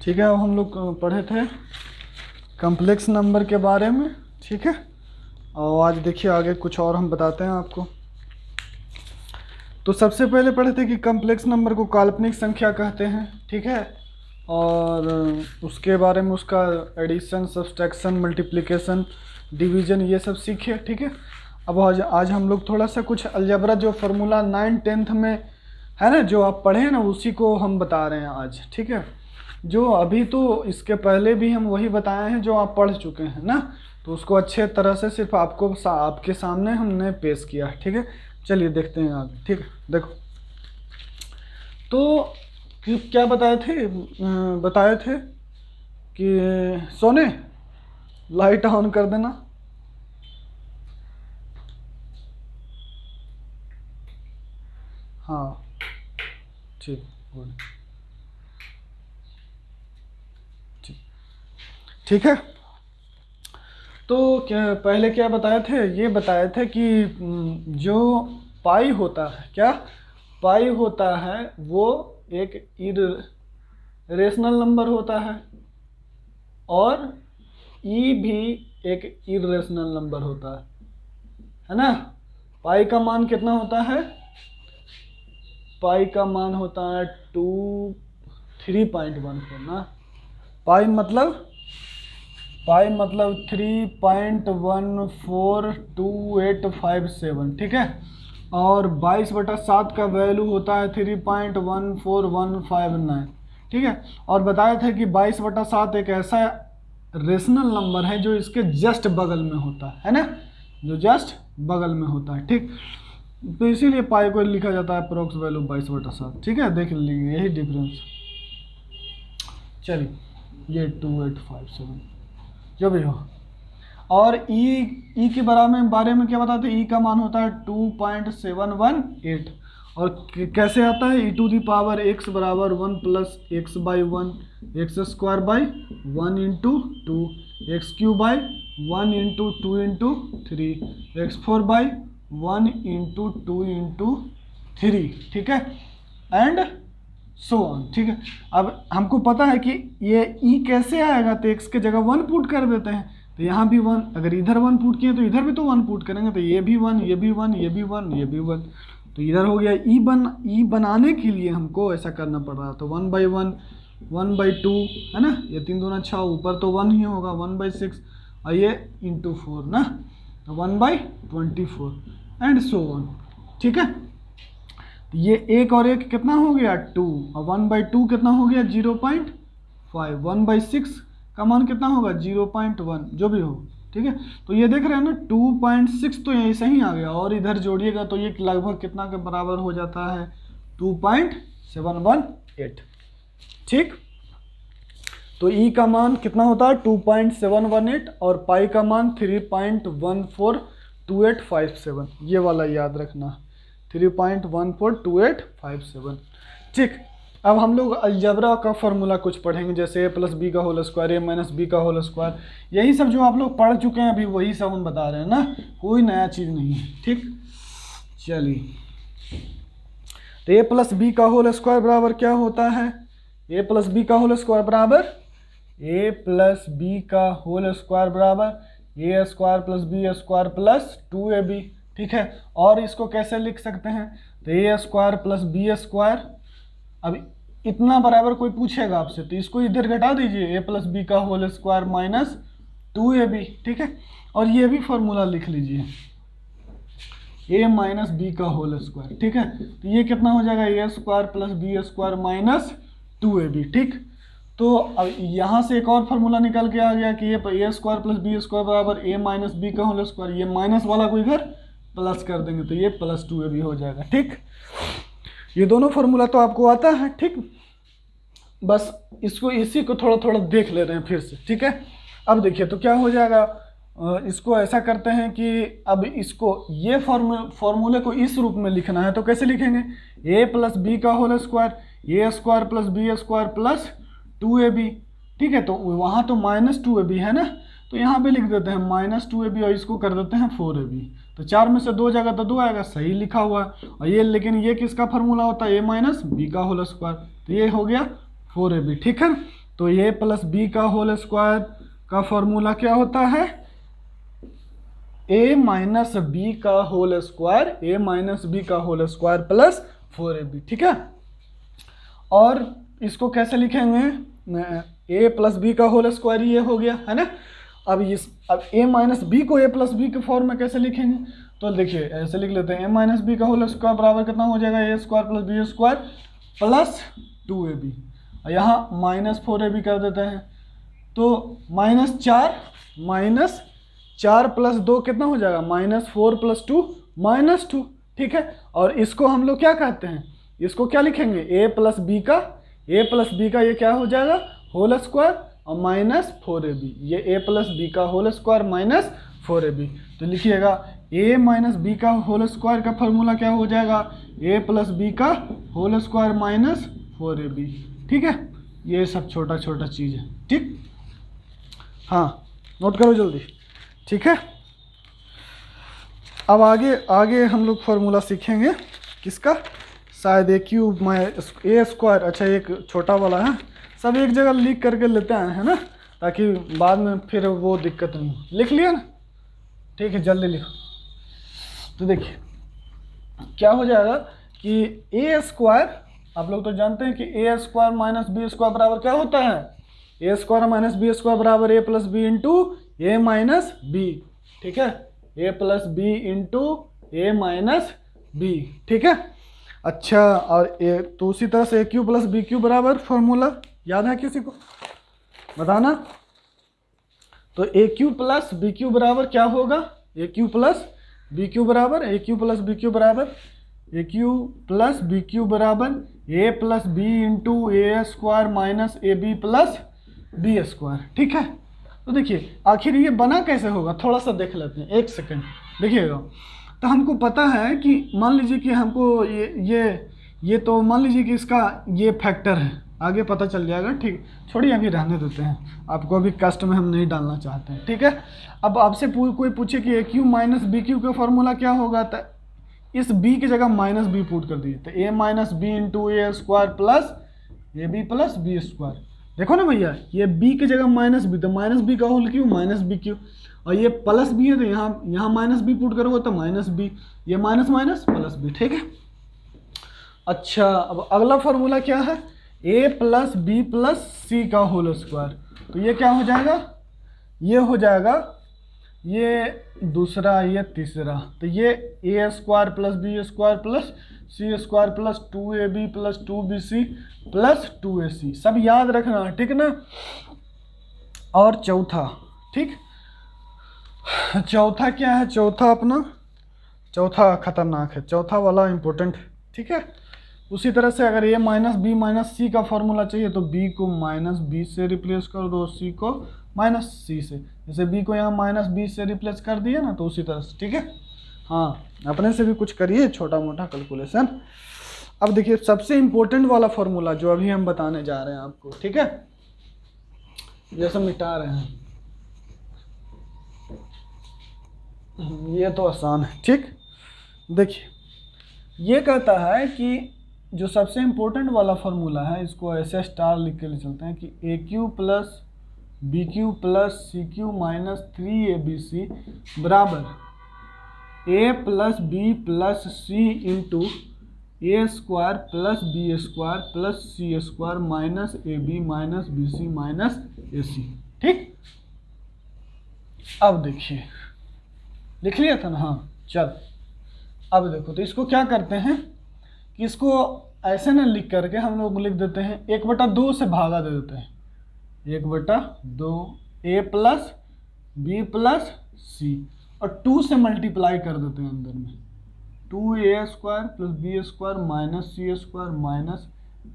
ठीक है, अब हम लोग पढ़े थे कॉम्प्लेक्स नंबर के बारे में। ठीक है, और आज देखिए आगे कुछ और हम बताते हैं आपको। तो सबसे पहले पढ़े थे कि कॉम्प्लेक्स नंबर को काल्पनिक संख्या कहते हैं। ठीक है, और उसके बारे में उसका एडिशन, सब्सट्रैक्शन, मल्टीप्लिकेशन, डिवीजन ये सब सीखे। ठीक है, अब आज हम लोग थोड़ा सा कुछ अलजेब्रा जो फार्मूला 9th-10th में है ना, जो आप पढ़े हैं ना, उसी को हम बता रहे हैं आज। ठीक है, जो अभी तो इसके पहले भी हम वही बताए हैं जो आप पढ़ चुके हैं ना, तो उसको अच्छे तरह से सिर्फ आपके सामने हमने पेश किया है। ठीक है, चलिए देखते हैं आगे। ठीक है, देखो तो क्या बताए थे कि सोने लाइट ऑन कर देना। हाँ ठीक, गुड, ठीक है। तो पहले क्या बताए थे, ये बताए थे कि जो पाई होता है, क्या पाई होता है, वो एक इरेशनल नंबर होता है और ई भी एक इरेशनल नंबर होता है ना। पाई का मान कितना होता है, पाई का मान होता है 3.14 ना। पाई मतलब 3.142857। ठीक है, और 22/7 का वैल्यू होता है 3.14159। ठीक है, और बताया था कि 22/7 एक ऐसा रेशनल नंबर है जो इसके जस्ट बगल में होता है ना, जो जस्ट बगल में होता है। ठीक, तो इसीलिए पाई को लिखा जाता है अप्रोक्स वैल्यू 22/7। ठीक है, देख लीजिए यही डिफरेंस। चलिए, ये 2857 जो भी हो। और ई के बारे में क्या बताते हैं, ई का मान होता है 2.718। और कैसे आता है, e⁻x बराबर 1 + x/1 x² 1 × 2 x³ 1 × 2 × 3 x4 1 × 2 × 3। ठीक है, एंड सो ऑन। ठीक है, अब हमको पता है कि ये ई कैसे आएगा, तो एक्स के जगह 1 पुट कर देते हैं, तो यहाँ भी 1, अगर इधर 1 पुट किए तो इधर भी तो 1 पुट करेंगे, तो ये भी 1, ये भी 1, ये भी 1, ये भी 1, तो इधर हो गया ई बनाने के लिए हमको ऐसा करना पड़ रहा है। तो 1/1 1/2 है ना, ये 3 दूना 6, ऊपर तो 1 ही होगा, 1/6, और ये × 4 ना, तो 1/24 एंड सो ऑन। ठीक है, ये एक और एक कितना हो गया 2, और 1/2 कितना हो गया 0.5, 1/6 का मान कितना होगा 0.1, जो भी हो। ठीक है, तो ये देख रहे हैं ना 2.6 तो ऐसे ही आ गया, और इधर जोड़िएगा तो ये लगभग कितना के बराबर हो जाता है 2.718। ठीक, तो ई का मान कितना होता है 2.718 और पाई का मान 3.142857, ये वाला याद रखना, 3.142857। ठीक, अब हम लोग अलजेब्रा का फार्मूला कुछ पढ़ेंगे, जैसे a + b का होल स्क्वायर, a - b का होल स्क्वायर, यही सब जो आप लोग पढ़ चुके हैं अभी वही सब हम बता रहे हैं ना, कोई नया चीज़ नहीं है। ठीक, चलिए, तो a + b का होल स्क्वायर बराबर क्या होता है, a + b का होल स्क्वायर बराबर a + b का होल स्क्वायर बराबर a² + b² + 2ab। ठीक है, और इसको कैसे लिख सकते हैं, तो a² + b², अब इतना बराबर कोई पूछेगा आपसे तो इसको इधर घटा दीजिए, a + b का होल स्क्वायर माइनस 2ab। ठीक है, और ये भी फॉर्मूला लिख लीजिए, a - b का होल स्क्वायर। ठीक है, तो ये कितना हो जाएगा a² + b² माइनस 2ab। ठीक, तो अब यहाँ से एक और फार्मूला निकल के आ गया कि a² + b² बराबर a - b का होल स्क्वायर, ये माइनस वाला को इधर प्लस कर देंगे तो ये +2ab हो जाएगा। ठीक, ये दोनों फार्मूला तो आपको आता है। ठीक, बस इसी को थोड़ा थोड़ा देख ले रहे हैं फिर से। ठीक है, अब देखिए तो क्या हो जाएगा, इसको ऐसा करते हैं कि अब इसको ये फॉर्मूले को इस रूप में लिखना है, तो कैसे लिखेंगे, a + b का whole square a² + b² + 2ab। ठीक है, तो वहाँ तो -2ab है ना, तो यहाँ पे लिख देते हैं -2ab और इसको कर देते हैं 4ab, तो 4 में से 2 जाएगा तो 2 आएगा, सही लिखा हुआ है। और ये लेकिन ये किसका फार्मूला होता है, a - b का होल स्क्वायर, तो ये हो गया 4ab। ठीक है, तो ए प्लस बी का होल स्क्वायर का फॉर्मूला क्या होता है? ए माइनस बी का होल स्क्वायर, ए माइनस बी का होल स्क्वायर प्लस 4ab, ठीक है। और इसको कैसे लिखेंगे? ए प्लस बी का होल स्क्वायर ये हो गया है ना। अब ए माइनस बी को ए प्लस बी के फॉर्म में कैसे लिखेंगे? तो देखिए ऐसे लिख लेते हैं, ए माइनस बी का होल स्क्वायर बराबर कितना हो जाएगा? A square plus B square plus 2ab, और यहाँ माइनस 4ab कर देते हैं। तो माइनस 4 प्लस 2 कितना हो जाएगा? -4 प्लस 2 -2, ठीक है। और इसको हम लोग क्या कहते हैं? इसको क्या लिखेंगे? ए प्लस बी का ये क्या हो जाएगा? होल स्क्वायर और -4ab, ये ए प्लस बी का होल स्क्वायर माइनस 4ab। तो लिखिएगा ए माइनस बी का होल स्क्वायर का फॉर्मूला क्या हो जाएगा? ए प्लस बी का होल स्क्वायर माइनस 4ab, ठीक है। ये सब छोटा छोटा चीज़ है, ठीक। हाँ, नोट करो जल्दी, ठीक है। अब आगे हम लोग फॉर्मूला सीखेंगे किसका? शायद ए क्यूब ए स्क्वायर, अच्छा एक छोटा वाला है, सब एक जगह लिख करके लेते हैं, है ना, ताकि बाद में फिर वो दिक्कत नहीं हो। लिख लिया ना? ठीक है, जल्दी लिखो। तो देखिए क्या हो जाएगा कि ए स्क्वायर, आप लोग तो जानते हैं कि a square minus B square बराबर क्या होता है? ए स्क्वायर माइनस बी स्क्वायर बराबर A plus B into a minus B, ठीक है। A plus B into a minus B, ठीक है। अच्छा, और तो उसी तरह से ए क्यू प्लस बी क्यू बराबर फॉर्मूला याद है किसी को? बताना। तो ए क्यू प्लस बी क्यू बराबर क्या होगा? ए क्यू प्लस बी क्यू बराबर A cube plus B cube बराबर A cube plus B cube बराबर A plus B into A square minus A B plus B square, ठीक है। तो देखिए आखिर ये बना कैसे होगा, थोड़ा सा देख लेते हैं, एक सेकंड देखिएगा। तो हमको पता है कि मान लीजिए कि हमको ये तो मान लीजिए कि इसका ये फैक्टर है, आगे पता चल जाएगा, ठीक। छोड़िए, अभी रहने देते हैं, आपको अभी कष्ट में हम नहीं डालना चाहते हैं, ठीक है। अब आपसे कोई पूछे कि ए क्यू माइनस बी क्यू का फॉर्मूला क्या होगा, तो इस बी की जगह माइनस बी पुट कर दीजिए, तो A minus B into A square plus A B plus B square. देखो ना भैया, ये b की जगह माइनस बी, तो माइनस बी का whole cube minus B cube, और ये प्लस बी है तो यहाँ माइनस बी पुट करोगे तो माइनस बी, ये माइनस माइनस प्लस बी, ठीक है। अच्छा, अब अगला फॉर्मूला क्या है? a प्लस बी प्लस सी का होल स्क्वायर। तो ये क्या हो जाएगा? ये हो जाएगा, ये दूसरा, ये तीसरा, तो ये A square plus B square plus C square plus 2ab plus 2bc plus 2ac, सब याद रखना, ठीक ना। और चौथा, ठीक, चौथा क्या है? चौथा खतरनाक है, चौथा वाला इंपॉर्टेंट है, ठीक है। उसी तरह से अगर ए माइनस बी माइनस सी का फॉर्मूला चाहिए तो बी को माइनस बी से रिप्लेस कर दो, सी को माइनस सी से, जैसे बी को यहाँ माइनस बी से रिप्लेस कर दिया ना, तो उसी तरह से, ठीक है। हाँ, अपने से भी कुछ करिए छोटा मोटा कैलकुलेशन। अब देखिए सबसे इम्पोर्टेंट वाला फॉर्मूला जो अभी हम बताने जा रहे हैं आपको, ठीक है। ये सब मिटा रहे हैं, ये तो आसान है, ठीक। देखिए ये कहता है कि जो सबसे इम्पोर्टेंट वाला फॉर्मूला है, इसको ऐसे स्टार लिख के चलते हैं कि ए cube plus B cube plus सी क्यू माइनस 3abc बराबर A plus B plus C into A square plus B square plus C square minus A B minus B C minus A C, ठीक। अब देखिए, लिख लिया था ना? हाँ, चल अब देखो, तो इसको क्या करते हैं कि इसको ऐसे ना लिख करके हम लोग लिख देते हैं 1/2 से भागा दे देते हैं, 1/2 ए प्लस बी प्लस सी, और 2 से मल्टीप्लाई कर देते हैं अंदर में, 2a square plus B square minus C square minus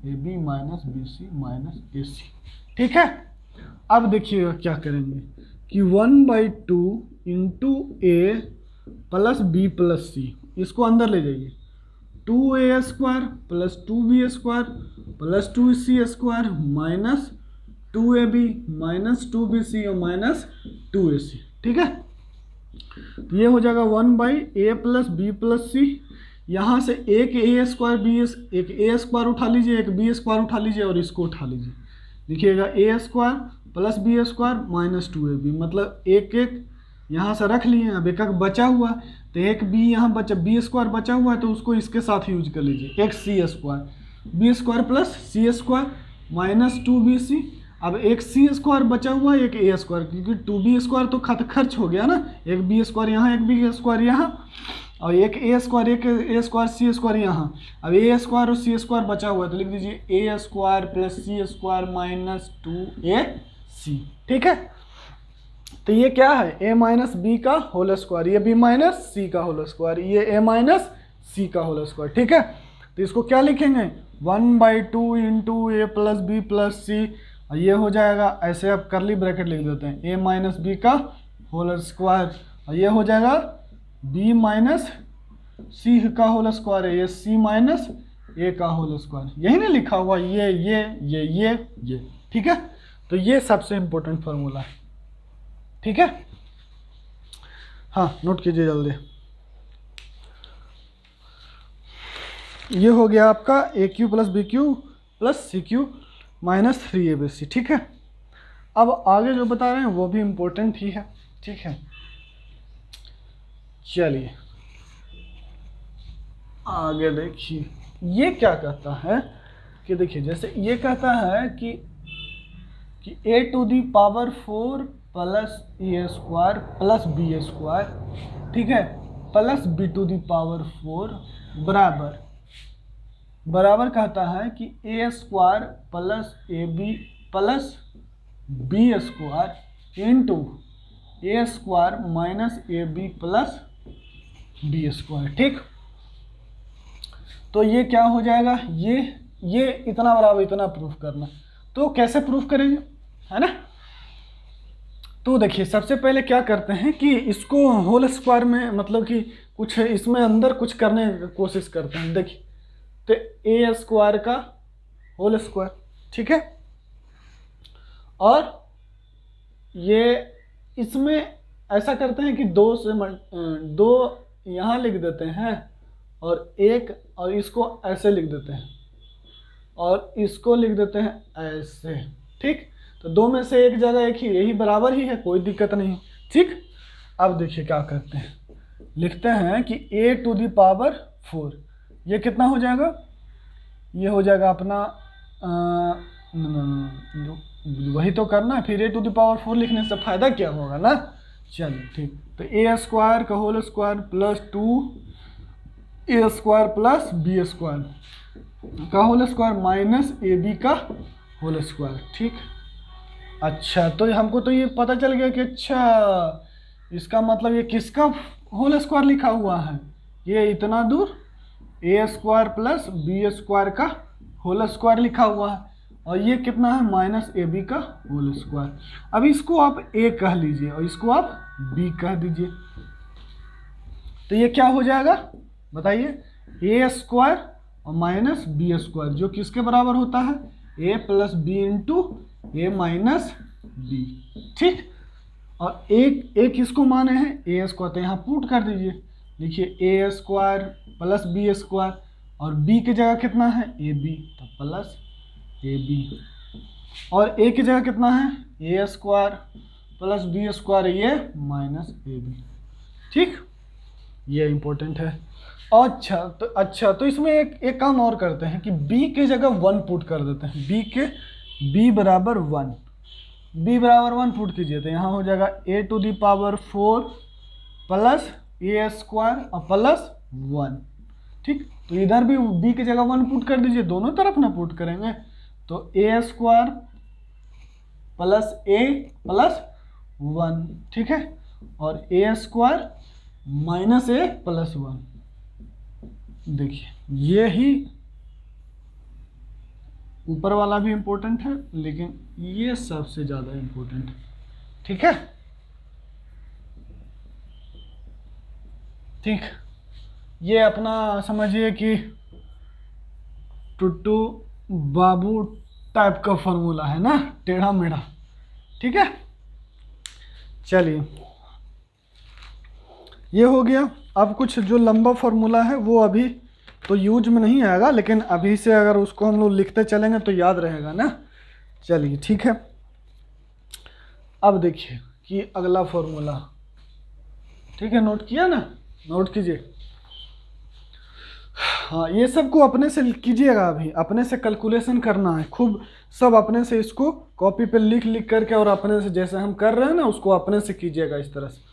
A B minus B C minus A C, ठीक है। अब देखिएगा क्या करेंगे कि 1/2 इंटू ए प्लस बी प्लस सी, इसको अंदर ले जाइए, 2a square plus 2b square plus 2c square minus 2ab minus 2bc और माइनस 2ac, ठीक है। तो ये हो जाएगा 1/a प्लस बी प्लस सी, यहाँ से एक ए स्क्वायर बी, एक ए स्क्वायर उठा लीजिए, एक बी स्क्वायर उठा लीजिए और इसको उठा लीजिए, लिखिएगा A square plus B square minus 2ab, मतलब एक एक यहाँ से रख लिए, अब एक एक बचा हुआ है, तो एक बी यहाँ बचा, बी स्क्वायर बचा हुआ है तो उसको इसके साथ यूज कर लीजिए, एक सी square, B square plus C square minus 2bc। अब एक सी स्क्वायर बचा हुआ है, एक ए स्क्वायर, क्योंकि 2b स्क्वायर तो खर्च हो गया ना, एक बी स्क्वायर यहाँ, एक बी स्क्वायर यहाँ, और एक ए स्क्वायर, एक ए स्क्वायर सी स्क्वायर यहाँ। अब ए स्क्वायर और सी स्क्वायर बचा हुआ है तो लिख दीजिए ए square plus C square minus 2ac। ठीक है, तो ये क्या है, ए माइनस बी का होल स्क्वायर, ये बी माइनस सी का होल स्क्वायर, ये ए माइनस सी का होल स्क्वायर। ठीक है, तो इसको क्या लिखेंगे, 1/2 इंटू ए प्लस बी प्लस सी, और ये हो जाएगा ऐसे, आप करली ब्रैकेट लिख देते हैं, ए माइनस बी का होल स्क्वायर, और ये हो जाएगा बी माइनस सी का होल स्क्वायर है, ये सी माइनस ए का होल स्क्वायर, यही ना लिखा हुआ, ये। ठीक है, तो ये सबसे इम्पोर्टेंट फार्मूला है। ठीक है, हाँ नोट कीजिए जल्दी। ये हो गया आपका a cube plus B cube plus C cube minus 3abc। ठीक है, अब आगे जो बता रहे हैं वो भी इम्पोर्टेंट ही है। ठीक है, चलिए आगे देखिए, ये क्या कहता है कि देखिए, जैसे ये कहता है कि a to the power 4 plus a square plus B square, ठीक है, plus b to the power 4 बराबर कहता है कि a square plus A B plus B square into A square minus A B plus B square. ठीक, तो ये क्या हो जाएगा, ये इतना बराबर इतना प्रूफ करना, तो कैसे प्रूफ करेंगे, है ना। तो देखिए सबसे पहले क्या करते हैं कि इसको होल स्क्वायर में, मतलब कि कुछ इसमें अंदर कुछ करने की कोशिश करते हैं। देखिए, तो ए स्क्वायर का होल स्क्वायर, ठीक है, और ये इसमें ऐसा करते हैं कि दो यहाँ लिख देते हैं और एक, और इसको ऐसे लिख देते हैं और इसको लिख देते हैं ऐसे। ठीक, तो दो में से एक जगह एक ही, यही बराबर ही है, कोई दिक्कत नहीं। ठीक, अब देखिए क्या करते हैं, लिखते हैं कि a टू दी पावर 4, ये कितना हो जाएगा, ये हो जाएगा अपना वही तो करना है, फिर a टू दी पावर 4 लिखने से फ़ायदा क्या होगा ना। चलिए ठीक, तो ए स्क्वायर का whole square plus 2a square plus B square का होल स्क्वायर माइनस ए बी का होल स्क्वायर। ठीक, अच्छा, तो हमको तो ये पता चल गया कि अच्छा इसका मतलब ये किसका होल स्क्वायर लिखा हुआ है, ये इतना दूर ए स्क्वायर प्लस बी स्क्वायर का होल स्क्वायर लिखा हुआ है, और ये कितना है माइनस ए बी का होल स्क्वायर। अब इसको आप ए कह लीजिए और इसको आप बी कह दीजिए, तो ये क्या हो जाएगा बताइए, ए स्क्वायर और माइनस बी स्क्वायर, जो किसके बराबर होता है, a plus B into a minus B. ठीक, और एक किसको माने हैं, ए स्क्वायर, तो यहाँ पुट कर दीजिए, लिखिए ए स्क्वायर प्लस बी स्क्वायर, और बी की जगह कितना है ए बी, तो प्लस ए बी, और ए की जगह कितना है ए स्क्वायर प्लस बी स्क्वायर, ये माइनस ए बी। ठीक, ये इम्पोर्टेंट है। अच्छा तो इसमें एक काम और करते हैं कि b के जगह 1 पुट कर देते हैं, b बराबर 1 पुट कीजिए, तो यहाँ हो जाएगा a to the power 4 plus a square और प्लस 1। ठीक, तो इधर भी b की जगह 1 पुट कर दीजिए, दोनों तरफ ना पुट करेंगे, तो a square plus A plus 1, ठीक है, और ए स्क्वायर माइनस ए प्लस 1। देखिए ये ही ऊपर वाला भी इम्पोर्टेंट है, लेकिन ये सबसे ज़्यादा इम्पोर्टेंट है। ठीक है, ठीक, ये अपना समझिए कि टुट्टू बाबू टाइप का फॉर्मूला है ना, टेढ़ा मेढ़ा। ठीक है, चलिए ये हो गया। अब कुछ जो लंबा फार्मूला है वो अभी तो यूज में नहीं आएगा, लेकिन अभी से अगर उसको हम लोग लिखते चलेंगे तो याद रहेगा ना। चलिए ठीक है, अब देखिए कि अगला फॉर्मूला, ठीक है, नोट किया ना, नोट कीजिए। हाँ, ये सब को अपने से कीजिएगा, अभी अपने से कैलकुलेशन करना है खूब, सब अपने से इसको कॉपी पे लिख लिख करके और अपने से जैसे हम कर रहे हैं ना उसको अपने से कीजिएगा इस तरह से।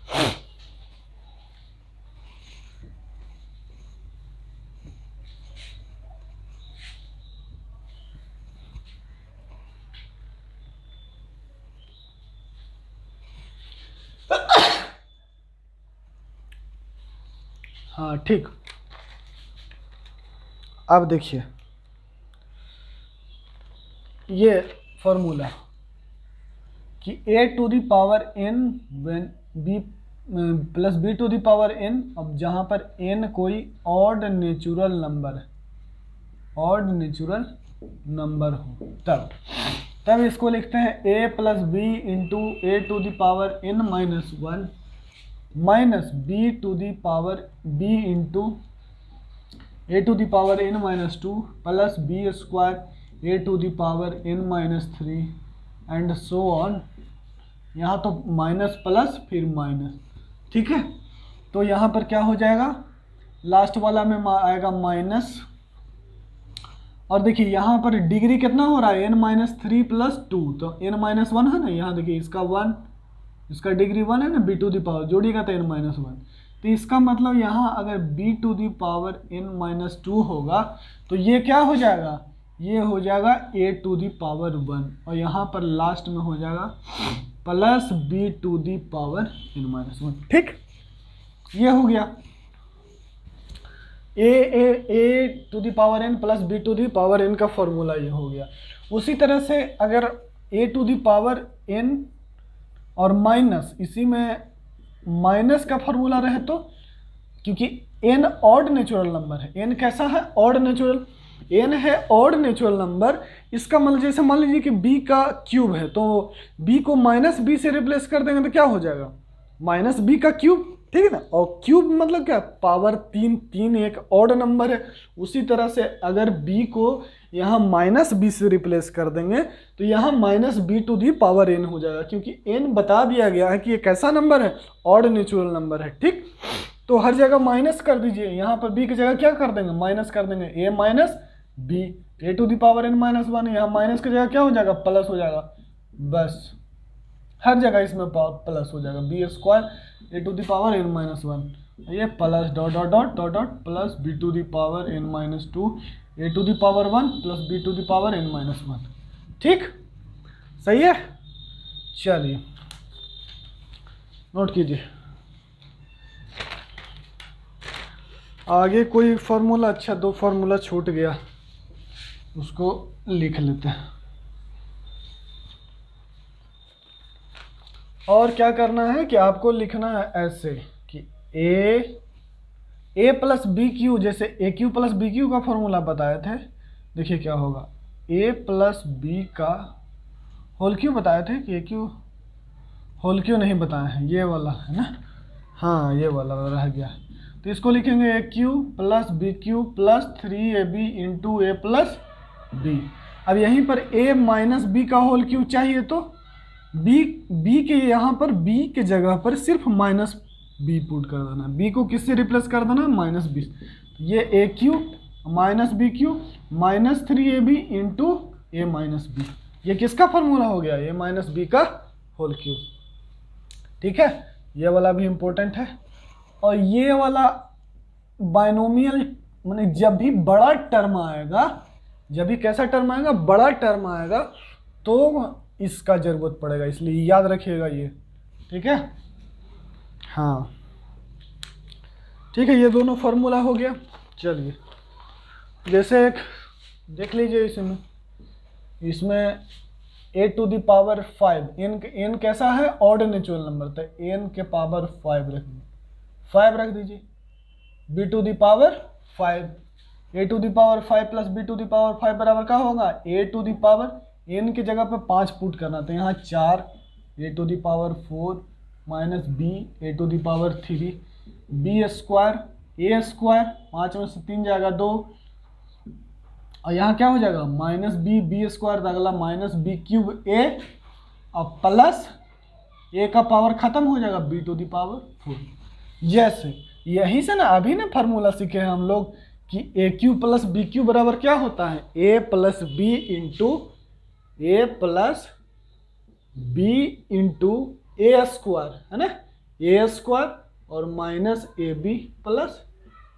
हाँ ठीक, अब देखिए ये फॉर्मूला कि a to the power n when b plus b to the power n, अब जहाँ पर n कोई ऑड नेचुरल नंबर है, ऑड नेचुरल नंबर हो तब इसको लिखते हैं a plus B into a to the power n minus one minus b to the power b into a to the power n minus two plus B square a to the power n minus three and so on. यहाँ तो minus plus फिर minus, ठीक है। तो यहाँ पर क्या हो जाएगा, लास्ट वाला में आएगा माइनस, और देखिए यहाँ पर डिग्री कितना हो रहा है n minus three plus two, तो n माइनस वन है ना, यहाँ देखिए इसका वन, इसका डिग्री वन है ना, b टू दी पावर जोड़िएगा तो n माइनस वन, तो इसका मतलब यहाँ अगर b to the power n minus two होगा तो ये क्या हो जाएगा, ये हो जाएगा a to the power one, और यहाँ पर लास्ट में हो जाएगा plus b to the power n minus one, ठीक। ये हो गया a to the power n plus b to the power n का फॉर्मूला, ये हो गया। उसी तरह से अगर a to the power n और माइनस, इसी में माइनस का फॉर्मूला रहे तो, क्योंकि n ऑड नेचुरल नंबर है, n कैसा है, ऑड नेचुरल, n है ऑड नेचुरल नंबर, इसका मतलब जैसे मान लीजिए कि b का क्यूब है तो b को माइनस बी से रिप्लेस कर देंगे तो क्या हो जाएगा, माइनस बी का क्यूब, ठीक है ना। और क्यूब मतलब क्या, पावर तीन, तीन एक ऑड नंबर है। उसी तरह से अगर b को यहाँ माइनस बी से रिप्लेस कर देंगे तो यहाँ minus b to the power n हो जाएगा, क्योंकि n बता दिया गया है कि ये कैसा नंबर है, ऑड नेचुरल नंबर है, ठीक। तो हर जगह माइनस कर दीजिए, यहाँ पर b की जगह क्या कर देंगे, माइनस कर देंगे, a minus b, a to the power n minus one, यहाँ माइनस की जगह क्या हो जाएगा, प्लस हो जाएगा, बस हर जगह इसमें प्लस हो जाएगा, b square a to the power n minus one, ये plus dot dot dot dot dot plus b to the power n minus two a to the power one plus b to the power n minus one, ठीक, सही है। चलिए note कीजिए, आगे कोई formula, अच्छा दो फॉर्मूला छूट गया, उसको लिख लेते हैं। और क्या करना है कि आपको लिखना है ऐसे कि ए प्लस बी क्यू, जैसे ए क्यू प्लस बी क्यू का फॉर्मूला बताए थे, देखिए क्या होगा, ए प्लस बी का होल क्यू बताए थे कि ए क्यू होल क्यू नहीं बताए हैं, ये वाला है ना, हाँ ये वाला रह गया, तो इसको लिखेंगे a cube plus B cube plus three a b into A plus b. अब यहीं पर a माइनस बी का होल क्यू चाहिए तो b के यहाँ पर b के जगह पर सिर्फ माइनस b पुट कर देना, b को किससे रिप्लेस कर देना, माइनस बी, ये a cube minus B cube minus three a b into a minus b, ये किसका फॉर्मूला हो गया, ए माइनस बी का होल क्यू, ठीक है। ये वाला भी इम्पोर्टेंट है। और ये वाला बाइनोमियल, माने जब भी बड़ा टर्म आएगा, जब भी कैसा टर्म आएगा, बड़ा टर्म आएगा तो इसका जरूरत पड़ेगा, इसलिए याद रखिएगा ये, ठीक है। हाँ ठीक है, ये दोनों फॉर्मूला हो गया। चलिए जैसे एक देख लीजिए, इसमें a to the power five, n कैसा है, ऑड नेचुरल नंबर, तो एन के पावर फाइव रख दीजिए, b to the power five, a to the power five plus b to the power five बराबर क्या होगा, a to the power, n की जगह पे पाँच पुट करना, तो यहाँ चार, a to the power four minus b a to the power three, b square A square, पाँच में से तीन जाएगा दो, और यहाँ क्या हो जाएगा माइनस बी बी स्क्वायर, अगला माइनस बी क्यूब ए और प्लस ए का पावर खत्म हो जाएगा बी टू द पावर 4। जैसे यही से ना अभी ना फार्मूला सीखे हैं हम लोग कि ए क्यू प्लस बी क्यू बराबर क्या होता है a plus B into A plus B into A square, है ना, ए स्क्वायर और minus A B plus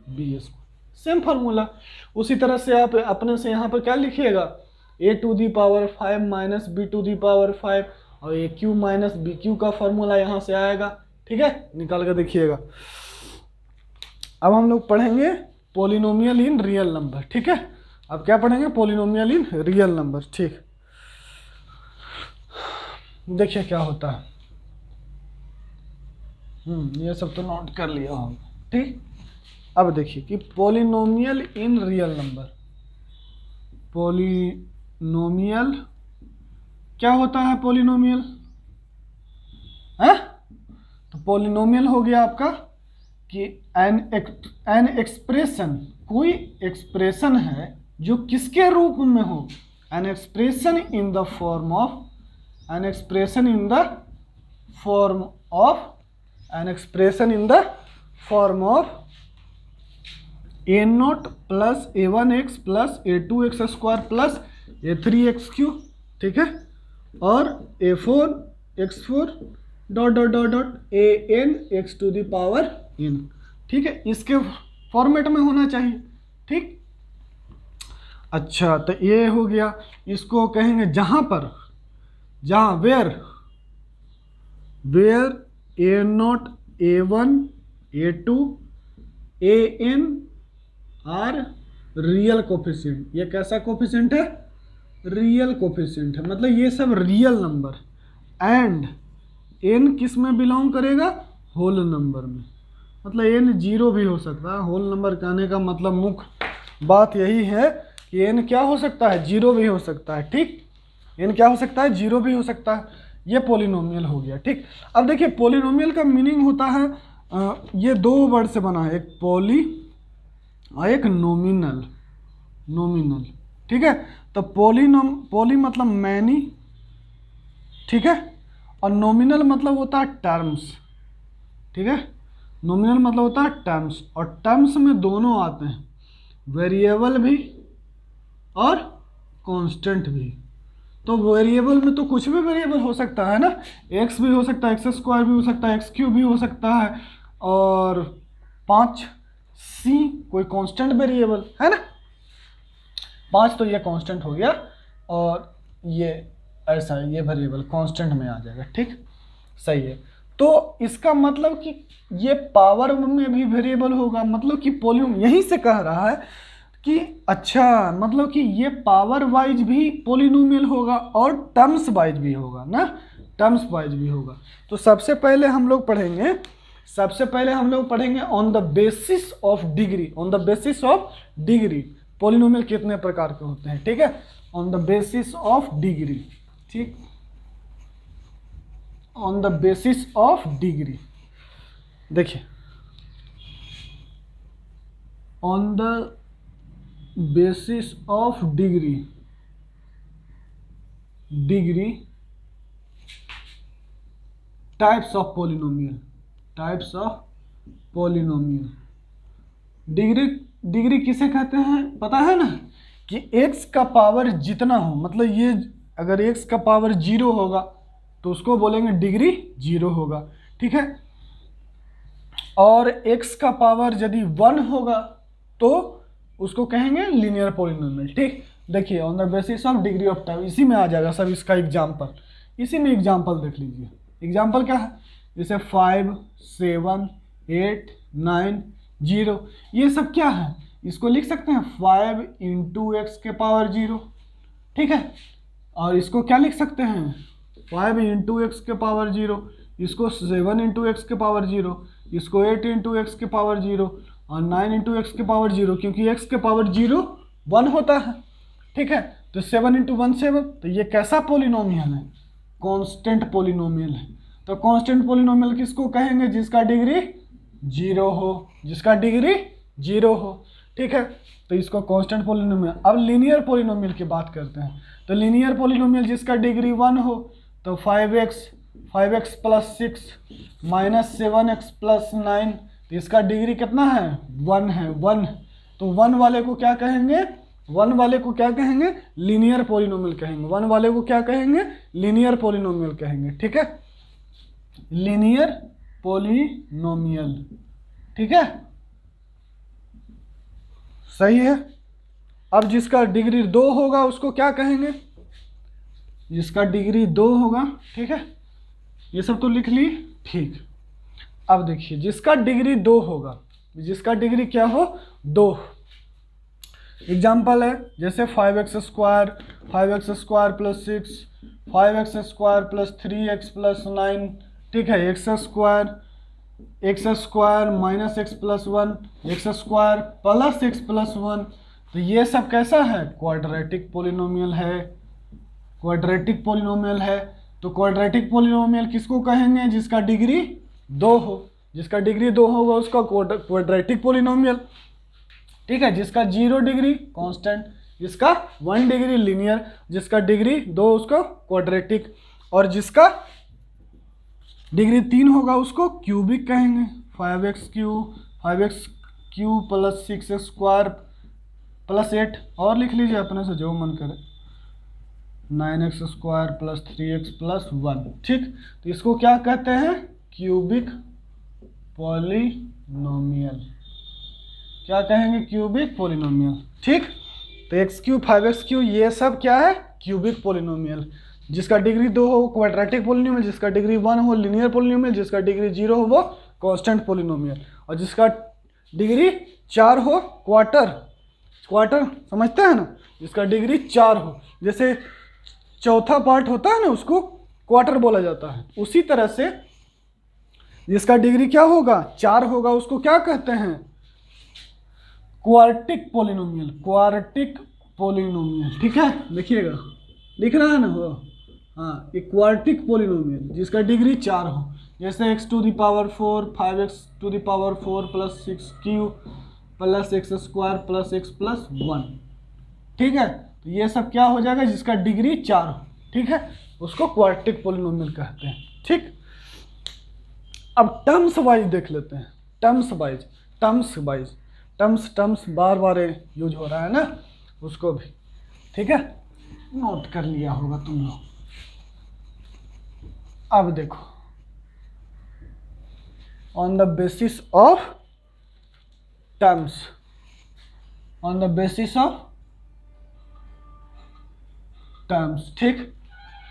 B square, same formula. उसी तरह से आप अपने से यहाँ पर क्या लिखिएगा a to the power 5 minus b to the power 5 और a cube minus B cube का फार्मूला यहाँ से आएगा। ठीक है, निकाल कर देखिएगा। अब हम लोग पढ़ेंगे पॉलिनोमियल इन रियल नंबर। ठीक है, अब क्या पढ़ेंगे पॉलिनोमियल इन रियल नंबर। ठीक, देखिए क्या होता है। ये सब तो नोट कर लिया हम। ठीक, अब देखिए कि polynomial in real number, polynomial क्या होता है पॉलिनोमियल है। तो पॉलिनोमियल हो गया आपका कि एन एक्सप्रेशन, कोई एक्सप्रेशन है जो किसके रूप में हो, an expression in the form of, an expression in the form of, an expression in the form of a naught plus a one x plus a two x square plus a three x cube. ठीक है, और a four x four dot dot dot dot a n x to the power n. ठीक है, इसके format में होना चाहिए। ठीक, अच्छा तो ये हो गया। इसको कहेंगे जहां पर, जहां where a naught a one a two a n are real coefficient. ये कैसा कोफिशिएंट है, रियल कोफिशिएंट है, मतलब ये सब रियल नंबर। एंड एन किस में बिलोंग करेगा, होल नंबर में, मतलब एन जीरो भी हो सकता है। होल नंबर कहने का मतलब मुख्य बात यही है कि एन क्या हो सकता है, जीरो भी हो सकता है। ठीक, एन क्या हो सकता है, जीरो भी हो सकता है। ये पॉलिनोमियल हो गया। ठीक, अब देखिए पॉलिनोमियल का मीनिंग होता है ये दो वर्ड से बना है, एक पॉली और एक नॉमिनल। नॉमिनल, ठीक है, तो पॉली मतलब मैनी, ठीक है, और नॉमिनल मतलब होता है टर्म्स। ठीक है, नॉमिनल मतलब होता है टर्म्स, और टर्म्स में दोनों आते हैं, वेरिएबल भी और कांस्टेंट भी। तो वेरिएबल में तो कुछ भी वेरिएबल हो सकता है ना, एक्स भी हो सकता है, एक्स स्क्वायर भी हो सकता है, एक्स क्यूब भी हो सकता है, और 5c कोई कांस्टेंट वेरिएबल है ना, 5 तो ये कांस्टेंट हो गया, और ये ऐसा ये वेरिएबल कांस्टेंट में आ जाएगा। ठीक, सही है। तो इसका मतलब कि ये पावर में भी वेरिएबल होगा, मतलब कि पॉलिनोमियल यहीं से कह रहा है कि अच्छा मतलब कि ये पावर वाइज भी पॉलिनोमियल होगा और टर्म्स वाइज भी होगा ना, टर्म्स वाइज भी होगा। तो सबसे पहले हम लोग पढ़ेंगे on the basis of degree, on the basis of degree polynomial कितने प्रकार के होते हैं। ठीक है, on the basis of degree. ठीक, on the basis of degree, देखिए on the basis of degree, degree types of polynomial, types of polynomial. Degree किसे कहते हैं पता है ना, कि x का पावर जितना हो, मतलब ये अगर x का पावर 0 होगा तो उसको बोलेंगे डिग्री 0 होगा। ठीक है, और x का पावर यदि 1 होगा तो उसको कहेंगे लीनियर पॉलिनोमियल। ठीक, देखिए on the basis of degree of type, इसी में आ जाएगा सब इसका एग्जाम्पल। इसी में एग्जाम्पल देख लीजिए, एग्जाम्पल क्या है, जैसे 5, 7, 8, 9, 0, ये सब क्या है, इसको लिख सकते हैं 5 इंटू एक्स के पावर 0। ठीक है, और इसको क्या लिख सकते हैं 5 इंटू एक्स के पावर 0, इसको 7 इंटू एक्स के पावर 0, इसको 8 इंटू एक्स के पावर 0 और 9 इंटू एक्स के पावर 0, क्योंकि एक्स के पावर 0 1 होता है। ठीक है, तो 7 इंटू 1 7, तो ये कैसा पॉलिनोमियल है, कांस्टेंट पॉलिनोमियल है। तो कांस्टेंट पॉलिनोमियल किसको कहेंगे, जिसका डिग्री 0 हो, जिसका डिग्री 0 हो। ठीक है, तो इसको कांस्टेंट पोलिनोमियल। अब लीनियर पोलिनोमियल की बात करते हैं। तो लीनियर पोलिनोमियल जिसका डिग्री 1 हो, तो 5x plus 6 minus 7x plus 9, तो इसका डिग्री कितना है? 1 है, 1। तो 1 वाले को क्या कहेंगे? 1 वाले को क्या कहेंगे? लीनियर पोलिनोमियल कहेंगे। 1 वाले को क्या कहेंगे? लीनियर पोलिनोमियल कहेंगे। ठीक है, लीनियर पोलिनोमियल। ठीक है, सही है। अब जिसका डिग्री 2 होगा उसको क्या कहेंगे? जिसका डिग्री 2 होगा, ठीक है, ये सब तो लिख ली, ठीक। अब देखिए जिसका डिग्री 2 होगा, जिसका डिग्री क्या हो? 2। एग्जाम्पल है जैसे 5x square plus 6, 5x square plus 3x plus 9, ठीक है, x square minus x plus 1, x square plus x plus 1। तो ये सब कैसा है? क्वाड्रेटिक पोलिनोमियल है, क्वाड्रेटिक पोलिनोमियल है। तो क्वाड्रेटिक पोलिनोमियल किसको कहेंगे? जिसका डिग्री 2 हो। जिसका डिग्री 2 होगा उसका क्वाड्रेटिक पोलिनोमियल। ठीक है, जिसका 0 डिग्री कांस्टेंट, जिसका 1 डिग्री लीनियर, जिसका डिग्री 2 उसको क्वाड्रेटिक, और जिसका डिग्री 3 होगा उसको क्यूबिक कहेंगे। 5x cube plus 6 square plus 8, और लिख लीजिए अपने से जो मन करे, 9x square plus 3x plus 1। ठीक, तो इसको क्या कहते हैं? Cubic polynomial. क्या कहेंगे? Cubic polynomial. ठीक, तो x क्यूब 5x क्यूब ये सब क्या है? Cubic polynomial. जिसका डिग्री 2 हो क्वाड्रेटिक पॉलिनोमियल, जिसका डिग्री 1 हो लीनियर पॉलिनोमियल, जिसका डिग्री 0 हो वो कांस्टेंट पॉलिनोमियल, और जिसका डिग्री 4 हो क्वार्टर समझते हैं ना, जिसका डिग्री 4 हो, जैसे चौथा पार्ट होता है ना उसको क्वार्टर बोला जाता है, उसी तरह से जिसका डिग्री क्या होगा? 4 होगा, उसको क्या कहते हैं? Quartic polynomial. Quartic polynomial. ठीक है, देखिएगा दिख रहा है ना वो, हाँ, ये क्वार्टिक पोलिनोमियल जिसका डिग्री 4 हो, जैसे x to the power 4, 5x to the power 4 plus 6 cube plus x square plus x plus 1। ठीक है, तो ये सब क्या हो जाएगा? जिसका डिग्री 4 हो, ठीक है, उसको क्वार्टिक पोलिनोमियल कहते हैं। ठीक, अब टर्म्स वाइज देख लेते हैं। टर्म्स बार बार यूज हो रहा है ना, उसको भी, ठीक है, नोट कर लिया होगा तुम लोग। अब देखो, on the basis of terms, ठीक,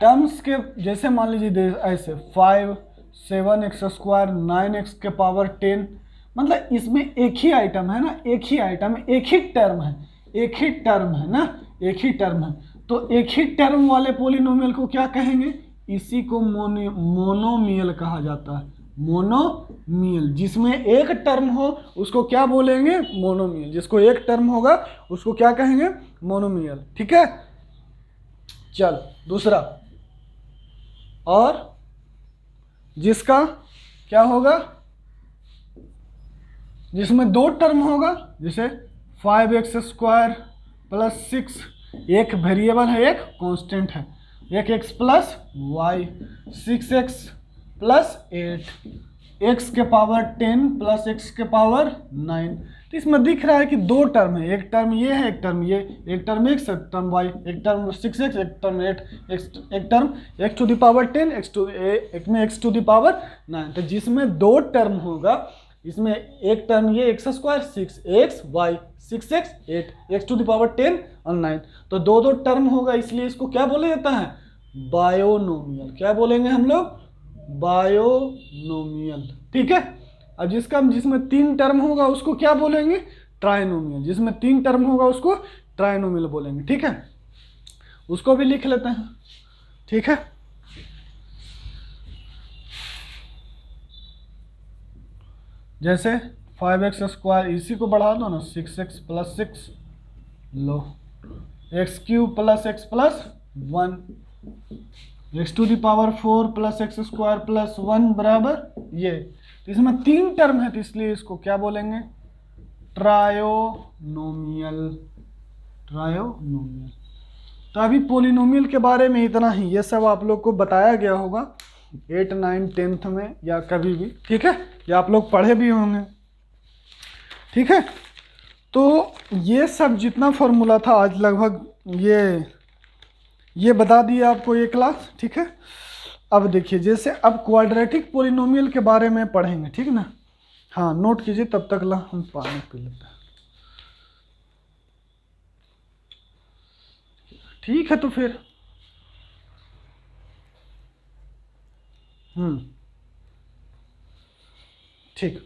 टर्म्स के जैसे मान लीजिए ऐसे 5, 7x स्क्वायर 9x के पावर 10, मतलब इसमें एक ही आइटम है ना, एक ही टर्म है। तो एक ही टर्म वाले पोलिनोमियल को क्या कहेंगे? इसी को मोनोमियल कहा जाता है। मोनोमियल, जिसमें एक टर्म हो उसको क्या बोलेंगे? मोनोमियल। जिसको एक टर्म होगा उसको क्या कहेंगे? मोनोमियल। ठीक है, चल दूसरा, और जिसका क्या होगा? जिसमें 2 टर्म होगा, जैसे 5x स्क्वायर प्लस 6, एक वेरिएबल है एक कांस्टेंट है, एक x plus y, 6x plus 8, x के पावर 10 प्लस x के पावर 9। तो इसमें दिख रहा है कि 2 टर्म है, एक टर्म ये है, एक टर्म ये, एक टर्म x, एक टर्म y, एक टर्म 6x, एक टर्म 8, एक term x to the power 10, एक में x टू द पावर 9। तो जिसमें 2 टर्म होगा, इसमें एक टर्म ये x square 6x y, 6x 8, x to the power 10 और 9, तो 2 टर्म होगा, इसलिए इसको क्या बोला जाता है? बायोनोमियल। क्या बोलेंगे हम लोग? बायोनोमियल। ठीक है, अब जिसमें 3 टर्म होगा उसको क्या बोलेंगे? ट्राइनोमियल। जिसमें 3 टर्म होगा उसको ट्राइनोमियल बोलेंगे। ठीक है, उसको भी लिख लेते हैं। ठीक है, जैसे 5x स्क्वायर, इसी को बढ़ा दो ना, 6x प्लस 6, लो, x cube plus x plus 1, x to the power 4 plus x square plus 1 बराबर ये। तो इसमें 3 टर्म है, तो इसलिए इसको क्या बोलेंगे? ट्रायोनोमियल। ट्रायोनोमियल। तो अभी पोलिनोमियल के बारे में इतना ही, ये सब आप लोग को बताया गया होगा 8, 9, 10th में या कभी भी, ठीक है, या आप लोग पढ़े भी होंगे, ठीक है। तो ये सब जितना फॉर्मूला था आज लगभग ये बता दिया आपको ये क्लास, ठीक है। अब देखिए जैसे अब क्वाड्रेटिक पोलिनोमियल के बारे में पढ़ेंगे, ठीक है ना। हाँ नोट कीजिए, तब तक ला हम पानी पी लेते हैं। ठीक है तो फिर ठीक।